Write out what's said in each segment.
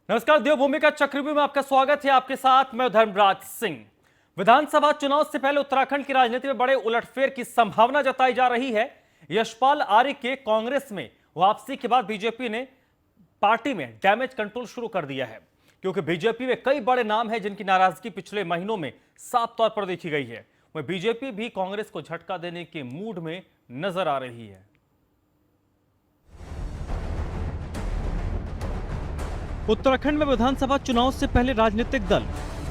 नमस्कार, देवभूमि का चक्रव्यूह में आपका स्वागत है। आपके साथ मैं धर्मराज सिंह। विधानसभा चुनाव से पहले उत्तराखंड की राजनीति में बड़े उलटफेर की संभावना जताई जा रही है। यशपाल आर्य के कांग्रेस में वापसी के बाद बीजेपी ने पार्टी में डैमेज कंट्रोल शुरू कर दिया है, क्योंकि बीजेपी में कई बड़े नाम हैं जिनकी नाराजगी पिछले महीनों में साफ तौर पर देखी गई है। वहीं बीजेपी भी कांग्रेस को झटका देने के मूड में नजर आ रही है। उत्तराखंड में विधानसभा चुनाव से पहले राजनीतिक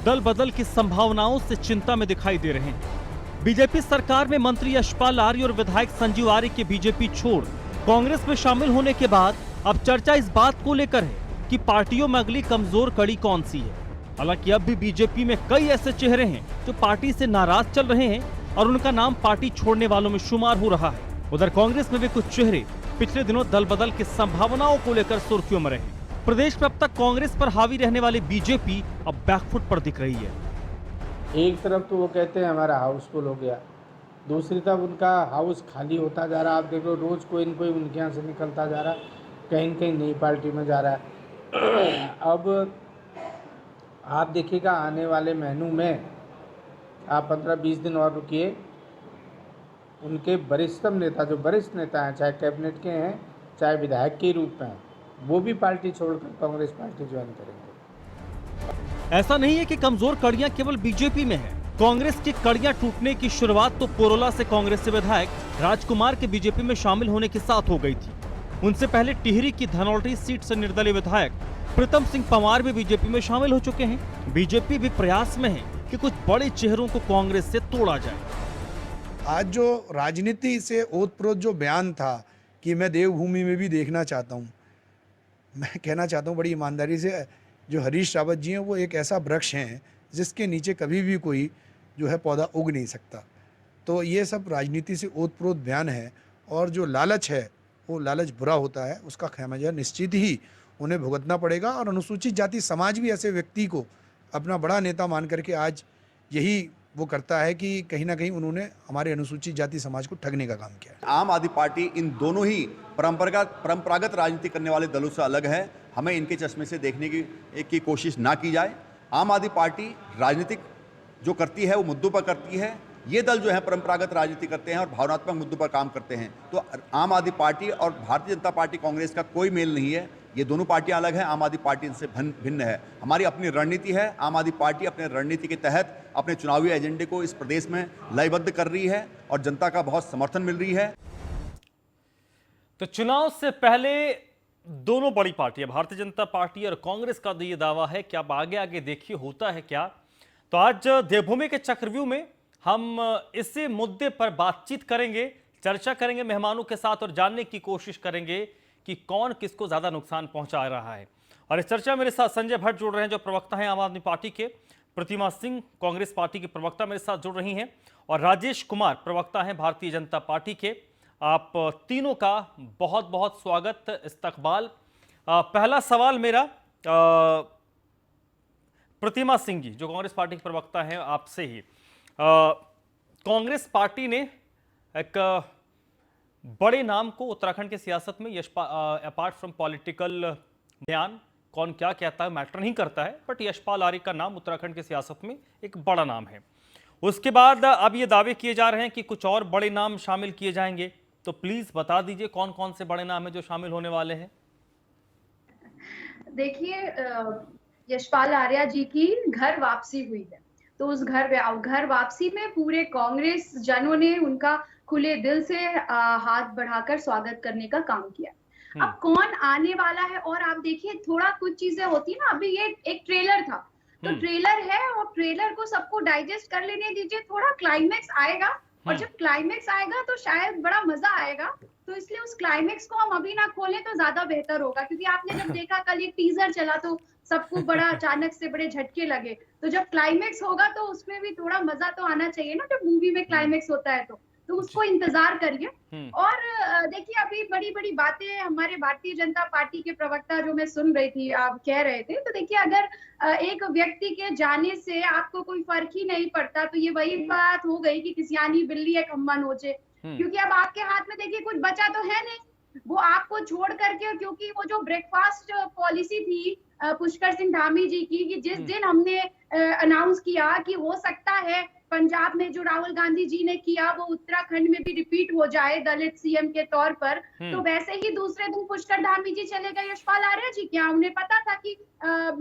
दल बदल की संभावनाओं से चिंता में दिखाई दे रहे हैं। बीजेपी सरकार में मंत्री यशपाल आर्य और विधायक संजीव आर्य के बीजेपी छोड़ कांग्रेस में शामिल होने के बाद अब चर्चा इस बात को लेकर है कि पार्टियों में अगली कमजोर कड़ी कौन सी है। हालांकि अब भी बीजेपी में कई ऐसे चेहरे हैं जो पार्टी से नाराज चल रहे हैं और उनका नाम पार्टी छोड़ने वालों में शुमार हो रहा है। उधर कांग्रेस में भी कुछ चेहरे पिछले दिनों दल बदल की संभावनाओं को लेकर सुर्खियों में रहे। प्रदेश में अब तक कांग्रेस पर हावी रहने वाली बीजेपी अब बैकफुट पर दिख रही है। एक तरफ तो वो कहते हैं हमारा हाउस फुल हो गया, दूसरी तरफ उनका हाउस खाली होता जा रहा। आप देख लो, रोज कोई न कोई उनके यहाँ से निकलता जा रहा, कहीं न कहीं नई पार्टी में जा रहा है। अब आप देखिएगा आने वाले महीनों में, आप 15-20 दिन और रुकिए, उनके वरिष्ठतम नेता, जो वरिष्ठ नेता हैं, चाहे कैबिनेट के हैं चाहे विधायक के रूप में हैं, वो भी पार्टी छोड़कर कांग्रेस पार्टी ज्वाइन करेंगे। ऐसा नहीं है कि कमजोर कड़ियां केवल बीजेपी में है। कांग्रेस की कड़ियां टूटने की शुरुआत तो पोरोला से कांग्रेस से विधायक राजकुमार के बीजेपी में शामिल होने के साथ हो गई थी। उनसे पहले टिहरी की धनौल्टी सीट से निर्दलीय विधायक प्रीतम सिंह पंवार भी बीजेपी में शामिल हो चुके हैं। बीजेपी भी प्रयास में है कि कुछ बड़े चेहरों को कांग्रेस से तोड़ा जाए। आज जो राजनीति से ओतप्रोत जो बयान था कि मैं देवभूमि में भी देखना चाहता हूँ, मैं कहना चाहता हूँ बड़ी ईमानदारी से, जो हरीश रावत जी हैं वो एक ऐसा वृक्ष हैं जिसके नीचे कभी भी कोई जो है पौधा उग नहीं सकता। तो ये सब राजनीति से ओतप्रोत बयान है, और जो लालच है वो लालच बुरा होता है, उसका खमियाजा निश्चित ही उन्हें भुगतना पड़ेगा। और अनुसूचित जाति समाज भी ऐसे व्यक्ति को अपना बड़ा नेता मान करके आज यही वो करता है कि कहीं ना कहीं उन्होंने हमारे अनुसूचित जाति समाज को ठगने का काम किया है। आम आदमी पार्टी इन दोनों ही परंपरागत राजनीति करने वाले दलों से अलग है। हमें इनके चश्मे से देखने की कोशिश ना की जाए। आम आदमी पार्टी राजनीतिक जो करती है वो मुद्दों पर करती है। ये दल जो है परंपरागत राजनीति करते हैं और भावनात्मक मुद्दों पर काम करते हैं। तो आम आदमी पार्टी और भारतीय जनता पार्टी कांग्रेस का कोई मेल नहीं है। ये दोनों पार्टियां अलग हैं। आम आदमी पार्टी इनसे भिन्न है। हमारी अपनी रणनीति है। आम आदमी पार्टी अपने रणनीति के तहत अपने चुनावी एजेंडे को इस प्रदेश में लयबद्ध कर रही है और जनता का बहुत समर्थन मिल रही है। तो चुनाव से पहले दोनों बड़ी पार्टियां, भारतीय जनता पार्टी और कांग्रेस का ये दावा है कि अब आगे आगे देखिए होता है क्या। तो आज देवभूमि के चक्रव्यूह में हम इसी मुद्दे पर बातचीत करेंगे, चर्चा करेंगे मेहमानों के साथ और जानने की कोशिश करेंगे कि कौन किसको ज्यादा नुकसान पहुंचा रहा है। और इस चर्चा मेरे साथ संजय भट्ट जुड़ रहे हैं, जो प्रवक्ता हैं आम आदमी पार्टी के, प्रतिमा सिंह कांग्रेस पार्टी के प्रवक्ता मेरे साथ जुड़ रही हैं, और राजेश कुमार प्रवक्ता हैं भारतीय जनता पार्टी के। आप तीनों का बहुत बहुत स्वागत, इस्तकबाल। पहला सवाल मेरा प्रतिमा सिंह जी, जो कांग्रेस पार्टी के प्रवक्ता हैं, आपसे ही। कांग्रेस पार्टी ने एक बड़े नाम को उत्तराखंड की सियासत में, अपार्ट फ्रॉम पॉलिटिकल बयान, कौन क्या कहता है मैटर नहीं करता है, बट यशपाल आर्य का नाम उत्तराखंड की सियासत में एक बड़ा नाम है। उसके बाद अब ये दावे किए जा रहे हैं कि कुछ और बड़े नाम शामिल किए जाएंगे। तो प्लीज बता दीजिए कौन कौन से बड़े नाम हैं जो शामिल होने वाले हैं। देखिए, यशपाल आर्य जी की घर वापसी हुई है, तो उस घर वापसी में पूरे कांग्रेस जनों ने उनका खुले दिल से हाथ बढ़ाकर स्वागत करने का काम किया। अब कौन आने वाला है, और आप देखिए थोड़ा कुछ चीजें होती है ना, अभी ये एक ट्रेलर था, तो ट्रेलर है और ट्रेलर को सबको डाइजेस्ट कर लेने दीजिए। थोड़ा क्लाइमेक्स आएगा, और जब क्लाइमेक्स आएगा तो शायद बड़ा मजा आएगा। तो इसलिए उस क्लाइमेक्स को हम अभी ना खोलें तो ज्यादा बेहतर होगा, क्योंकि आपने जब देखा कल एक टीजर चला तो सबको बड़ा अचानक से बड़े झटके लगे। तो जब क्लाइमेक्स होगा तो उसमें भी थोड़ा मजा तो आना चाहिए ना, जब मूवी में क्लाइमेक्स होता है तो उसको इंतजार करिए। और देखिए, अभी बड़ी बड़ी बातें हमारे भारतीय जनता पार्टी के प्रवक्ता, जो मैं सुन रही थी, आप कह रहे थे, तो देखिए अगर एक व्यक्ति के जाने से आपको कोई फर्क ही नहीं पड़ता, तो ये वही बात हो गई कि किसियानी बिल्ली एक अम्मा नोचे। क्योंकि अब आपके हाथ में देखिए कुछ बचा तो है नहीं, वो आपको छोड़ करके, क्योंकि वो जो ब्रेकफास्ट पॉलिसी थी पुष्कर सिंह धामी जी की कि जिस दिन हमने अनाउंस किया कि हो सकता है पंजाब में जो राहुल गांधी जी ने किया वो उत्तराखंड में भी रिपीट हो जाए दलित सीएम के तौर पर, तो वैसे ही दूसरे दिन पुष्कर धामी जी चले गए यशपाल आर्या जी क्या उन्हें पता था कि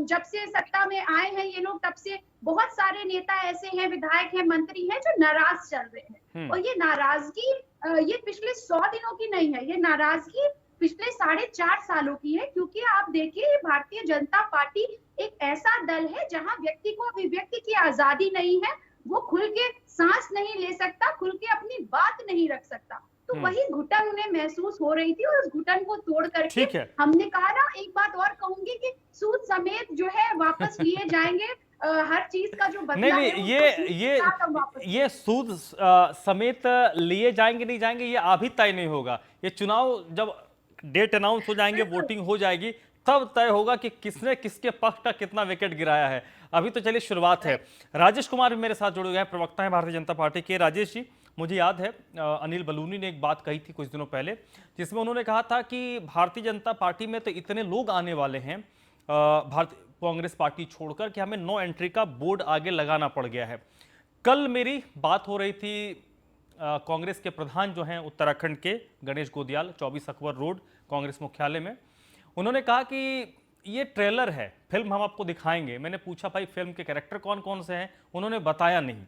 जब से सत्ता में आए हैं ये लोग तब से बहुत सारे नेता ऐसे हैं, विधायक हैं, मंत्री हैं जो नाराज चल रहे हैं। और ये नाराजगी ये पिछले 100 दिनों की नहीं है, ये नाराजगी पिछले 4.5 सालों की है, क्योंकि आप देखिए भारतीय जनता पार्टी एक ऐसा दल है जहां व्यक्ति को अभिव्यक्ति की आजादी नहीं है, वो खुल के सांस नहीं ले सकता, खुल के अपनी बात नहीं रख सकता। तो वही घुटन उन्हें महसूस हो रही थी और उस घुटन को तोड़ करके हमने कहा ना, एक बात और कहूंगी कि सूद समेत जो है वापस लिए जाएंगे, हर चीज का जो बदला नहीं है ये सूद समेत लिए जाएंगे नहीं जाएंगे ये अभी तय नहीं होगा। ये चुनाव जब डेट अनाउंस हो जाएंगे, वोटिंग हो जाएगी, तब तय होगा कि किसने किसके पक्ष का कितना विकेट गिराया है। अभी तो चलिए शुरुआत है। राजेश कुमार भी मेरे साथ जुड़े हुए हैं, प्रवक्ता हैं भारतीय जनता पार्टी के। राजेश जी, मुझे याद है अनिल बलूनी ने एक बात कही थी कुछ दिनों पहले, जिसमें उन्होंने कहा था कि भारतीय जनता पार्टी में तो इतने लोग आने वाले हैं भारतीय कांग्रेस पार्टी छोड़कर कि हमें नो एंट्री का बोर्ड आगे लगाना पड़ गया है। कल मेरी बात हो रही थी कांग्रेस के प्रधान जो हैं उत्तराखंड के, गणेश गोदियाल, 24 अकबर रोड कांग्रेस मुख्यालय में। उन्होंने कहा कि ये ट्रेलर है, फिल्म हम आपको दिखाएंगे। मैंने पूछा भाई फिल्म के कैरेक्टर कौन कौन से हैं, उन्होंने बताया नहीं।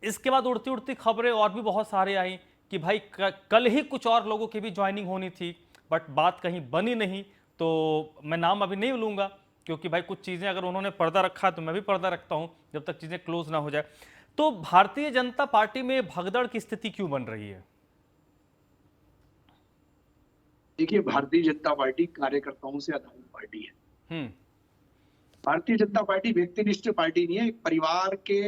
इसके बाद उड़ती उड़ती खबरें और भी बहुत सारे आई कि भाई कल ही कुछ और लोगों की भी ज्वाइनिंग होनी थी, बट बात कहीं बनी नहीं। तो मैं नाम अभी नहीं लूँगा क्योंकि भाई कुछ चीज़ें अगर उन्होंने पर्दा रखा तो मैं भी पर्दा रखता हूँ जब तक चीज़ें क्लोज ना हो जाए। तो भारतीय जनता पार्टी में भगदड़ की स्थिति क्यों बन रही है? देखिए, भारतीय जनता पार्टी कार्यकर्ताओं से आधारित पार्टी है। भारतीय जनता पार्टी व्यक्तिनिष्ठ पार्टी नहीं है, एक परिवार के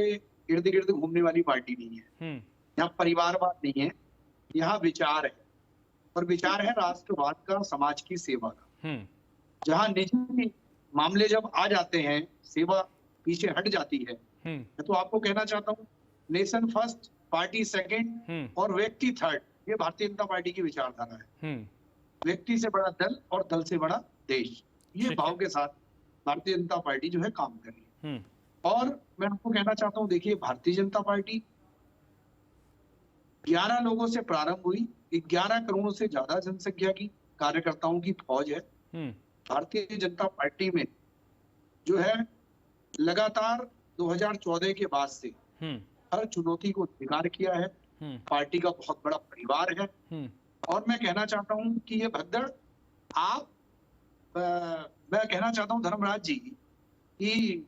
इर्द गिर्द घूमने वाली पार्टी नहीं है। यहाँ परिवारवाद नहीं है, यहाँ विचार है, और विचार है राष्ट्रवाद का, समाज की सेवा का। जहाँ निजी मामले जब आ जाते हैं, सेवा पीछे हट जाती है। मैं तो आपको कहना चाहता हूँ, नेशन फर्स्ट, पार्टी सेकंड और व्यक्ति थर्ड, ये भारतीय जनता पार्टी की विचारधारा है। व्यक्ति से बड़ा दल और दल से बड़ा देश, ये भाव के साथ भारतीय जनता पार्टी जो है काम कर रही है। और मैं आपको कहना चाहता हूँ, देखिए भारतीय जनता पार्टी 11 लोगों से प्रारंभ हुई, 11 करोड़ से ज्यादा जनसंख्या की कार्यकर्ताओं की फौज है। भारतीय जनता पार्टी में जो है लगातार 2014 के बाद से हर चुनौती को स्वीकार किया है। पार्टी का बहुत बड़ा परिवार है। और मैं कहना चाहता हूं कि ये भगदड़ मैं कहना चाहता हूं धर्मराज जी कि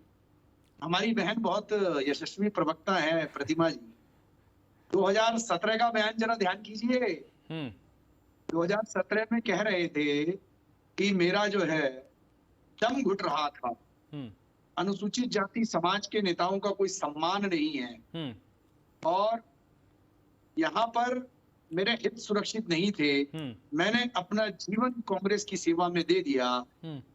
हमारी बहन बहुत यशस्वी प्रवक्ता है प्रतिमा जी, 2017 का बयान जरा ध्यान कीजिए। 2017 में कह रहे थे कि मेरा जो है दम घुट रहा था, अनुसूचित जाति समाज के नेताओं का कोई सम्मान नहीं है, और यहाँ पर मेरे हित सुरक्षित नहीं थे। मैंने अपना जीवन कांग्रेस की सेवा में दे दिया।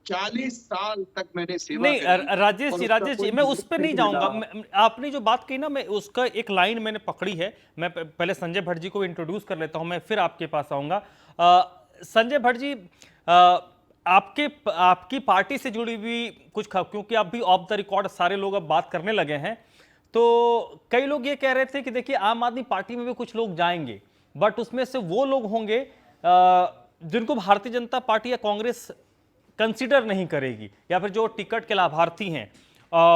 40 साल तक मैंने सेवा नहीं राजेश जी मैं उस पर नहीं जाऊंगा। आपने जो बात कही ना, मैं उसका एक लाइन मैंने पकड़ी है। मैं पहले संजय भट्ट जी को इंट्रोड्यूस कर लेता हूं, मैं फिर आपके पास आऊंगा। संजय भट्ट जी, आपकी पार्टी से जुड़ी हुई कुछ, क्योंकि आप भी ऑफ द रिकॉर्ड सारे लोग अब बात करने लगे हैं, तो कई लोग ये कह रहे थे कि देखिए आम आदमी पार्टी में भी कुछ लोग जाएंगे, बट उसमें से वो लोग होंगे जिनको भारतीय जनता पार्टी या कांग्रेस कंसीडर नहीं करेगी, या फिर जो टिकट के लाभार्थी हैं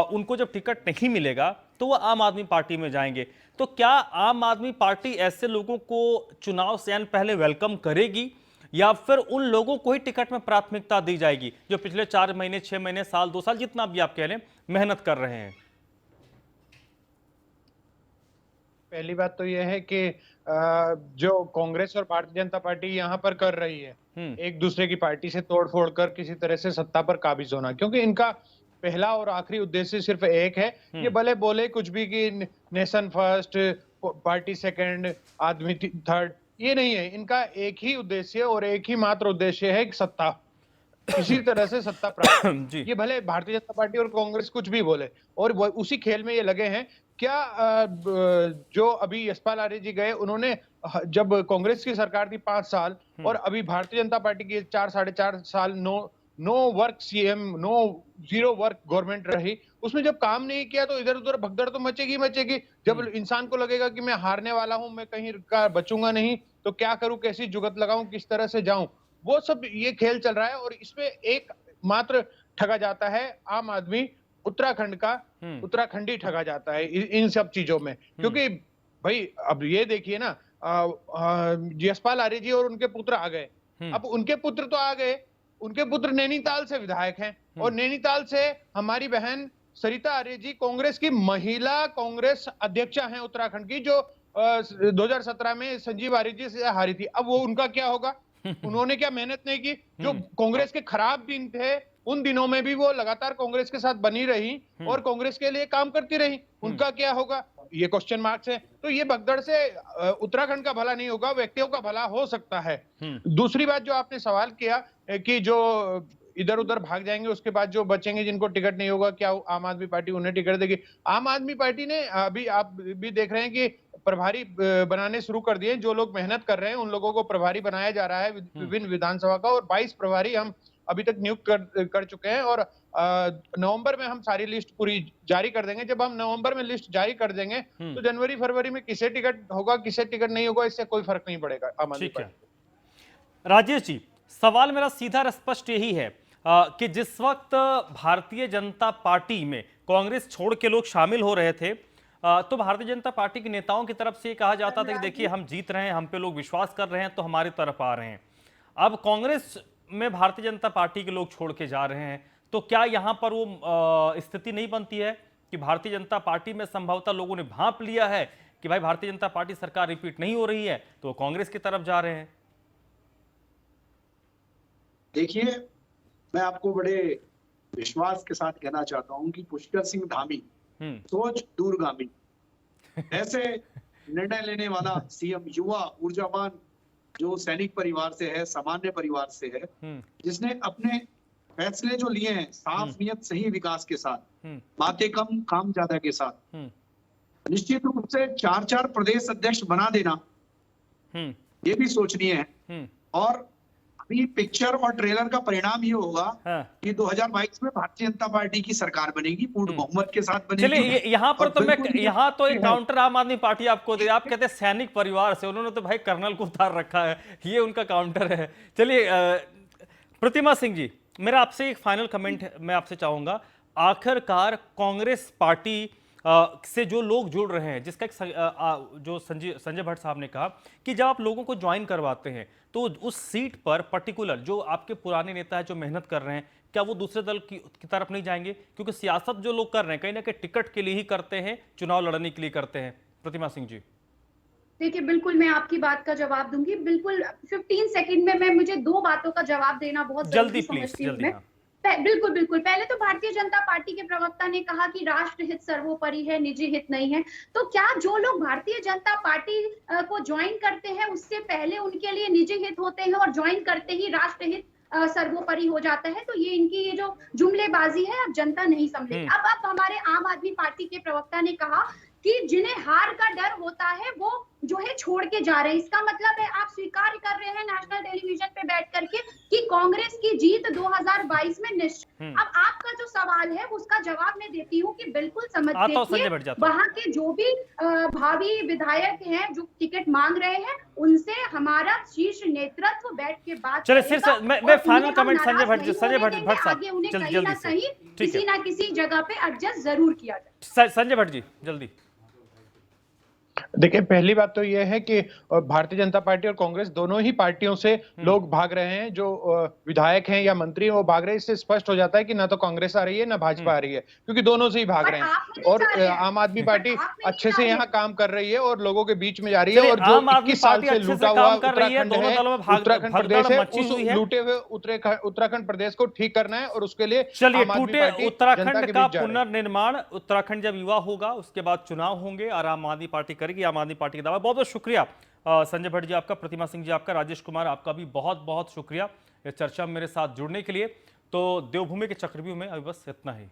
उनको जब टिकट नहीं मिलेगा तो वो आम आदमी पार्टी में जाएंगे। तो क्या आम आदमी पार्टी ऐसे लोगों को चुनाव से पहले वेलकम करेगी, या फिर उन लोगों को ही टिकट में प्राथमिकता दी जाएगी जो पिछले 4 महीने, 6 महीने, साल, 2 साल, जितना भी आप कह लें, मेहनत कर रहे हैं? पहली बात तो यह है कि जो कांग्रेस और भारतीय जनता पार्टी यहाँ पर कर रही है, एक दूसरे की पार्टी से तोड़ फोड़ कर किसी तरह से सत्ता पर काबिज होना, क्योंकि इनका पहला और आखिरी उद्देश्य सिर्फ एक है। ये भले बोले कुछ भी कि नेशन फर्स्ट, पार्टी सेकंड, आदमी थर्ड, ये नहीं है। इनका एक ही उद्देश्य और एक ही मात्र उद्देश्य है, सत्ता, किसी तरह से सत्ता प्राप्त। ये भले भारतीय जनता पार्टी और कांग्रेस कुछ भी बोले, और उसी खेल में ये लगे हैं। क्या जो अभी यशपाल आर्य जी गए, उन्होंने जब कांग्रेस की सरकार थी 5 साल और अभी भारतीय जनता पार्टी की 4 साढ़े 4 साल, no work CM, no zero work government रही, उसमें जब काम नहीं किया तो इधर उधर भगदड़ तो मचेगी मचेगी। जब इंसान को लगेगा कि मैं हारने वाला हूं, मैं कहीं का बचूंगा नहीं, तो क्या करूं, कैसी जुगत लगाऊं, किस तरह से जाऊं, वो सब ये खेल चल रहा है। और इसमें एक मात्र ठगा जाता है आम आदमी, उत्तराखंड का, उत्तराखंडी ठगा जाता है इन सब चीजों में। क्योंकि भाई अब ये देखिए ना, यशपाल आर्य जी और उनके पुत्र आ गए। अब उनके पुत्र तो आ गए, उनके पुत्र नैनीताल से विधायक हैं, और नैनीताल से हमारी बहन सरिता आर्य जी कांग्रेस की महिला कांग्रेस अध्यक्षा हैं उत्तराखंड की, जो 2017 में संजीव आर्य जी से हारी थी। अब वो उनका क्या होगा? उन्होंने क्या मेहनत नहीं की? जो कांग्रेस के खराब दिन थे उन दिनों में भी वो लगातार कांग्रेस के साथ बनी रही और कांग्रेस के लिए काम करती रही, उनका क्या होगा? ये क्वेश्चन मार्क्स है। तो ये भगदड़ से उत्तराखंड का भला नहीं होगा, व्यक्तियों का भला हो सकता है। दूसरी बात जो आपने सवाल किया कि जो इधर उधर भाग जाएंगे, उसके बाद जो बचेंगे जिनको टिकट नहीं होगा, क्या आम आदमी पार्टी उन्हें टिकट देगी? आम आदमी पार्टी ने अभी आप भी देख रहे हैं कि प्रभारी बनाने शुरू कर दिए। जो लोग मेहनत कर रहे हैं उन लोगों को प्रभारी बनाया जा रहा है विभिन्न विधानसभा का, और 22 प्रभारी हम अभी तक नियुक्त कर चुके हैं। और नवंबर में हम सारी लिस्ट पूरी जारी कर देंगे। जब हम नवंबर में लिस्ट जारी कर देंगे तो जनवरी फरवरी में किसे टिकट होगा किसे टिकट नहीं होगा, इससे कोई फर्क नहीं पड़ेगा आम आदमी पार्टी। राजेश जी, सवाल मेरा सीधा और स्पष्ट यही है कि जिस वक्त भारतीय जनता पार्टी में कांग्रेस छोड़ के लोग शामिल हो रहे थे, तो भारतीय जनता पार्टी के नेताओं की तरफ से कहा जाता था कि देखिए हम जीत रहे हैं, हम पे लोग विश्वास कर रहे हैं, तो हमारी तरफ आ रहे हैं। अब कांग्रेस में भारतीय जनता पार्टी के लोग छोड़ के जा रहे हैं, तो क्या यहां पर वो स्थिति नहीं बनती है कि भारतीय जनता पार्टी में संभवतः लोगों ने भांप लिया है कि भाई भारतीय जनता पार्टी सरकार रिपीट नहीं हो रही है, तो कांग्रेस की तरफ जा रहे हैं? देखिए, मैं आपको बड़े विश्वास के साथ कहना चाहता हूं कि पुष्कर सिंह धामी सोच दूरगामी, ऐसे निर्णय लेने वाला सीएम, युवा, ऊर्जावान, जो सैनिक परिवार से है, सामान्य परिवार से है, जिसने अपने फैसले जो लिए हैं साफ नियत सही विकास के साथ, बातें कम काम ज्यादा के साथ, निश्चित रूप से 4-4 प्रदेश अध्यक्ष बना देना ये भी सोचनीय है। और अभी पिक्चर और ट्रेलर का परिणाम ये होगा कि 2022 में भारतीय जनता पार्टी की सरकार बनेगी, पूर्ण बहुमत के साथ बनेगी। चलिए यहाँ पर तो मैं यहाँ तो एक काउंटर आम आदमी पार्टी आपको दे, आप कहते हैं सैनिक परिवार से, उन्होंने तो भाई कर्नल को उतार रखा है, ये उनका काउंटर है। चलिए प्रतिमा सिंह जी, मेरा आपसे एक फाइनल कमेंट मैं आपसे चाहूंगा। आखिरकार कांग्रेस पार्टी से जो लोग जुड़ रहे हैं, जिसका एक जो संजय भट्ट साहब ने कहा कि जब आप लोगों को ज्वाइन करवाते हैं तो उस सीट पर पर्टिकुलर जो आपके पुराने नेता है जो मेहनत कर रहे हैं, क्या वो दूसरे दल की तरफ नहीं जाएंगे? क्योंकि सियासत जो लोग कर रहे हैं कहीं ना कहीं टिकट के लिए ही करते हैं, चुनाव लड़ने के लिए करते हैं। प्रतिमा सिंह जी, देखिए बिल्कुल मैं आपकी बात का जवाब दूंगी। बिल्कुल 15 सेकंड में मुझे 2 बातों का जवाब देना बहुत जल्दी समझती हूँ मैं। बिल्कुल बिल्कुल, पहले तो भारतीय जनता पार्टी के प्रवक्ता ने कहा कि राष्ट्र हित सर्वोपरि है, निजी हित नहीं है। तो क्या जो लोग भारतीय जनता पार्टी को ज्वाइन करते हैं उससे पहले उनके लिए निजी हित होते हैं और ज्वाइन करते ही राष्ट्र हित सर्वोपरि हो जाता है? तो ये इनकी ये जो जुमलेबाजी है अब जनता नहीं समझेगी। अब हमारे आम आदमी पार्टी के प्रवक्ता ने कहा कि जिन्हें हार का डर होता है वो जो है छोड़ के जा रहे हैं। इसका मतलब है आप स्वीकार कर रहे हैं नेशनल टेलीविजन पे बैठ करके कि कांग्रेस की जीत 2022 में निश्चित। अब आपका जो सवाल है उसका जवाब मैं देती हूँ कि बिल्कुल समझ देखिए, वहां के जो भी भावी विधायक हैं जो टिकट मांग रहे हैं उनसे हमारा शीर्ष नेतृत्व बैठ के बात करेगा। मैं फाइनल कमेंट संजय भट्ट साहब, आगे उन्हें कहीं ना कहीं किसी ना किसी जगह पे एडजस्ट जरूर किया जाए। संजय भट्ट जी जल्दी। देखिए, पहली बात तो यह है कि भारतीय जनता पार्टी और कांग्रेस दोनों ही पार्टियों से लोग भाग रहे हैं। जो विधायक हैं या मंत्री हैं वो भाग रहे हैं। इससे स्पष्ट हो जाता है कि ना तो कांग्रेस आ रही है ना भाजपा आ रही है, क्योंकि दोनों से ही भाग रहे हैं। और आम आदमी पार्टी अच्छे से यहाँ काम कर रही है और लोगों के बीच में जा रही है। और जो 21 साल से लूटा हुआ उत्तराखंड है, उत्तराखंड प्रदेश है, उस लूटे हुए उत्तराखंड प्रदेश को ठीक करना है और उसके लिए उत्तराखंड का पुनर्निर्माण, उत्तराखंड जब युवा होगा उसके बाद चुनाव होंगे और आम आदमी पार्टी करेगी आम आदमी पार्टी का दावा। बहुत बहुत शुक्रिया संजय भट्ट जी आपका, प्रतिमा सिंह जी आपका, राजेश कुमार आपका भी बहुत बहुत शुक्रिया इस चर्चा में मेरे साथ जुड़ने के लिए। तो देवभूमि के चक्रव्यूह में अभी बस इतना ही।